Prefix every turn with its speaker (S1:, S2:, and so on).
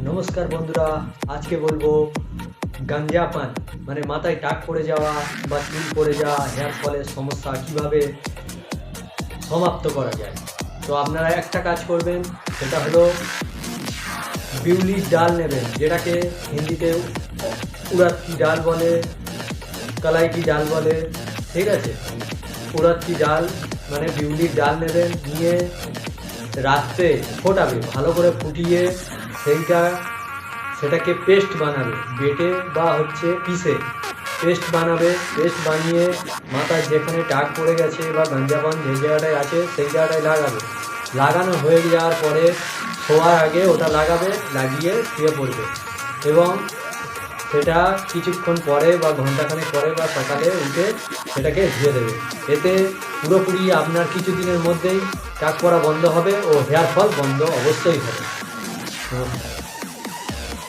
S1: নমস্কার বন্ধুরা, আজকে বলবো গাঞ্জা পান মানে মাথায় টাক পড়ে যাওয়া বা চুল পড়ে যাওয়া হেয়ার ফলের সমস্যা কিভাবে সমাপ্ত করা যায়। তো আপনারা একটা কাজ করবেন, সেটা হলো বিউলির ডাল নেবেন, যেটাকে হিন্দিতে উড়াদ কি ডাল বলে, কলাই কি ডাল বলে, ঠিক আছে। উড়াদ কি ডাল মানে বিউলির ডাল নেবেন, নিয়ে রাত্রে ফোটাবে, ভালো করে ফুটিয়ে সেটাকে পেস্ট বানাবে, বেটে বা পিষে পেস্ট বানাবে। পেস্ট বানিয়ে মাথার যেখানে টাক পড়ে গেছে বা গাঞ্জাপান যে জায়গাটায় আছে সেই জায়গাটায় লাগাবে। লাগানো হয়ে যাওয়ার পরে শোয়ার আগে ওটা লাগাবে, লাগিয়ে শুয়ে পড়বে এবং সেটা কিছুক্ষণ পরে বা ঘন্টাখানেক পরে বা সকালে উঠে সেটাকে ধুয়ে দেবে। এতে পুরোপুরি আপনার কিছুদিনের মধ্যেই টাক পড়া বন্ধ হবে ও হেয়ার ফল বন্ধ অবশ্যই হবে। নমস্কার।